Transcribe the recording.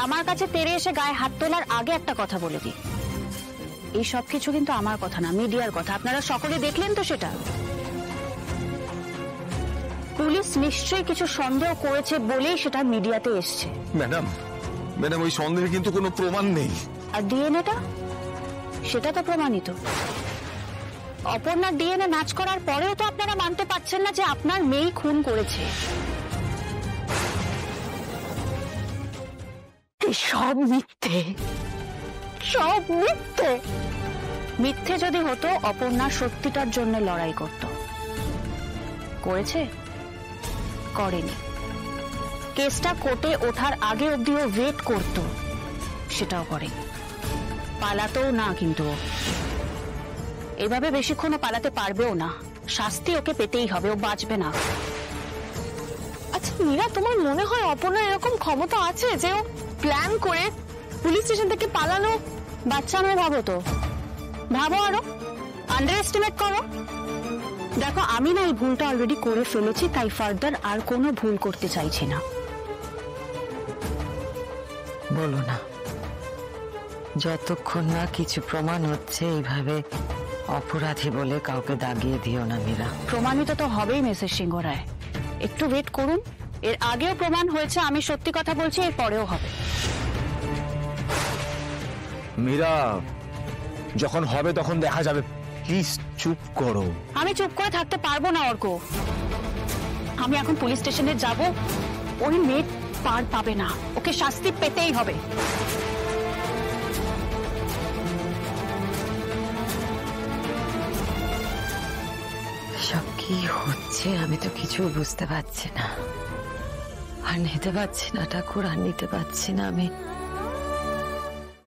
আমার কাছে তেড়ে এসে গায়ে হাত তোলার আগে একটা কথা বলে দিই, এই সব কিছু কিন্তু আমার কথা না, মিডিয়ার কথা। আপনারা সকলে দেখলেন তো সেটা। পুলিশ নিশ্চয়ই কিছু সন্দেহ করেছে বলেই সেটা মিডিয়াতে এসছে। ম্যাডাম ম্যাডাম ওই সন্দেহের কিন্তু কোনো প্রমাণ নেই। আর ডিএনএটা, সেটা তো প্রমাণিত। অপর্ণার ডিএনএ ম্যাচ করার পরেও তো আপনারা মানতে পারছেন না যে আপনার মেয়ে খুন করেছে। সব মিথ্যে, সব মিথ্যে। মিথ্যে যদি হতো অপর্ণা সত্যিটার জন্য লড়াই করত, করেছে? করেনি। কেসটা কোর্টে ওঠার আগে অব্দি ও ওয়েট করত, সেটাও করেনি। পালাতেও না, কিন্তু এভাবে বেশিক্ষণ পালাতে পারবেও না। শাস্তি ওকে পেতেই হবে, ও বাঁচবে না। আচ্ছা মীরা, তোমার মনে হয় অপর্ণার এরকম ক্ষমতা আছে যে ও প্ল্যান করে পুলিশ স্টেশন থেকে পালানো? বাচ্চা মেয়ে ভাবো তো, ভাবো, আরো আন্ডার এস্টিমেট করো। দেখো, আমি না এই ভুলটা অলরেডি করে ফেলেছি, তাই ফার্দার আর কোনো ভুল করতে চাইছি না। বলো না, যতক্ষণ না কিছু প্রমাণ হচ্ছে এইভাবে অপরাধী বলে কাউকে দাগিয়ে দিও না মীরা। প্রমাণিত তো হবেই মিসেস সিংহ রায়, একটু ওয়েট করুন। এর আগেও প্রমাণ হয়েছে, আমি সত্যি কথা বলছি, এর পরেও হবে। মীরা, যখন হবে তখন দেখা যাবে। প্লিজ চুপ করো। আমি চুপ করে থাকতে পারবো না অর্ক। আমি এখন পুলিশ স্টেশনে যাব, ওই মেয়ে পার পাবে না, ওকে শাস্তি পেতেই হবে। সব কি হচ্ছে আমি তো কিছু বুঝতে পারছি না, আর নিতে পারছি না ঠাকুর, আর নিতে পারছি না আমি।